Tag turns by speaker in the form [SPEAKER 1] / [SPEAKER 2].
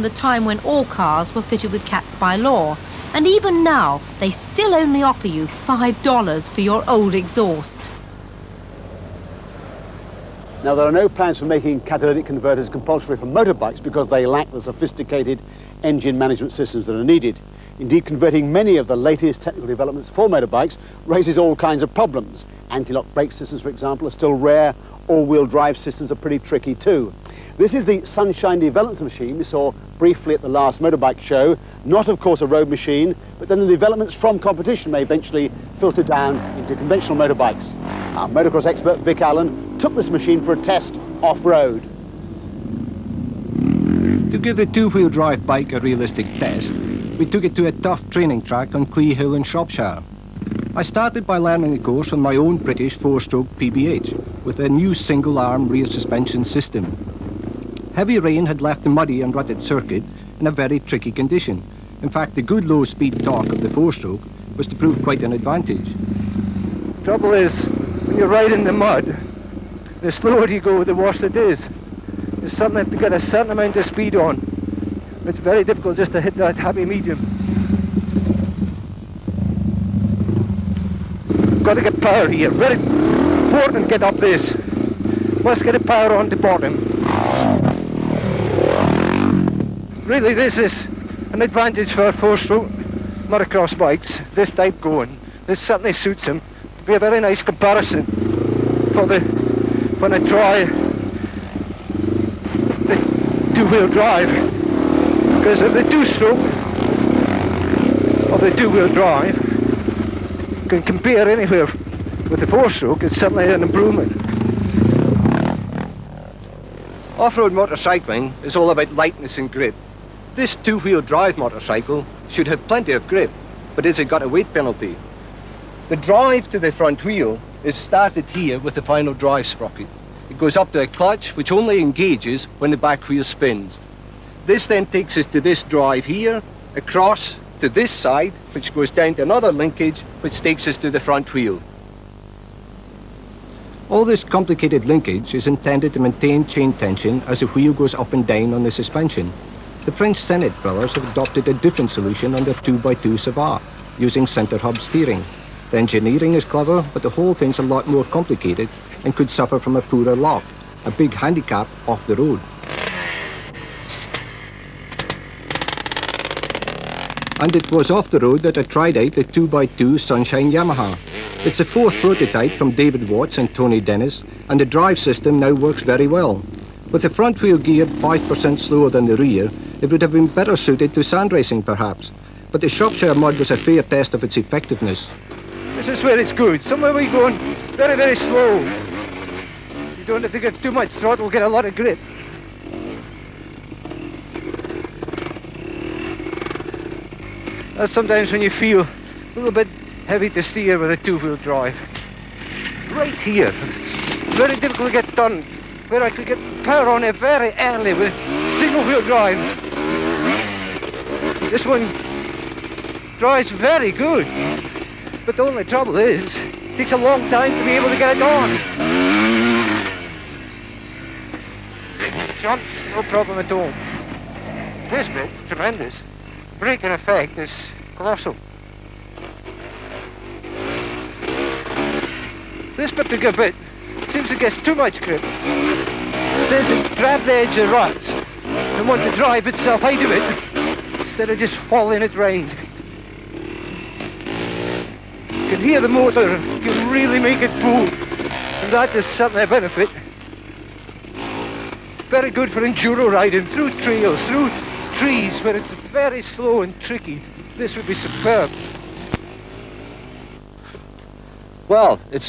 [SPEAKER 1] the time when all cars were fitted with cats by law, and even now they still only offer you $5 for your old exhaust.
[SPEAKER 2] Now, there are no plans for making catalytic converters compulsory for motorbikes because they lack the sophisticated engine management systems that are needed. Indeed, converting many of the latest technical developments for motorbikes raises all kinds of problems. Anti-lock brake systems, for example, are still rare. All-wheel drive systems are pretty tricky too. This is the Sunshine Development Machine we saw briefly at the last motorbike show. Not, of course, a road machine, but then the developments from competition may eventually filter down into conventional motorbikes. Our motocross expert, Vic Allen, took this machine for a test off-road.
[SPEAKER 3] To give the two-wheel drive bike a realistic test, we took it to a tough training track on Clee Hill in Shropshire. I started by learning the course on my own British four-stroke PBH with a new single-arm rear suspension system. Heavy rain had left the muddy and rutted circuit in a very tricky condition. In fact, the good low-speed torque of the four-stroke was to prove quite an advantage.
[SPEAKER 4] Trouble is, when you're riding the mud, the slower you go, the worse it is. You suddenly have to get a certain amount of speed on. It's very difficult just to hit that happy medium. Got to get power here. Very important to get up this. Must get the power on the bottom. Really, this is an advantage for four-stroke motocross bikes. This type going. This certainly suits them. It'll be a very nice comparison for when I try the two-wheel drive. Because of the two-stroke of the two-wheel drive, you can compare anywhere with the four-stroke. It's certainly an improvement.
[SPEAKER 3] Off-road motorcycling is all about lightness and grip. This two-wheel drive motorcycle should have plenty of grip, but has it got a weight penalty? The drive to the front wheel is started here with the final drive sprocket. It goes up to a clutch which only engages when the back wheel spins. This then takes us to this drive here, across to this side, which goes down to another linkage, which takes us to the front wheel. All this complicated linkage is intended to maintain chain tension as the wheel goes up and down on the suspension. The French Senate brothers have adopted a different solution on their 2x2 Savart, using centre hub steering. The engineering is clever, but the whole thing's a lot more complicated and could suffer from a poorer lock, a big handicap off the road. And it was off the road that I tried out the 2x2 Sunshine Yamaha. It's a fourth prototype from David Watts and Tony Dennis, and the drive system now works very well. With the front wheel geared 5% slower than the rear, it would have been better suited to sand racing perhaps, but the Shropshire mud was a fair test of its effectiveness.
[SPEAKER 4] This is where it's good. Somewhere we're going very, very slow. You don't have to give too much throttle, get a lot of grip. That's sometimes when you feel a little bit heavy to steer with a two-wheel drive. Right here, it's very difficult to get done, where I could get power on it very early with single-wheel drive. This one drives very good, but the only trouble is, it takes a long time to be able to get it on. Jumps, no problem at all. This bit's tremendous. Braking effect is colossal. This particular bit seems to get too much grip. There's a grab the edge of ruts and want to drive itself out of it instead of just following it round. You can hear the motor, you can really make it pull, and that is certainly a benefit. Very good for enduro riding through trails, through trees where it's very slow and tricky. This would be superb.
[SPEAKER 3] Well, it's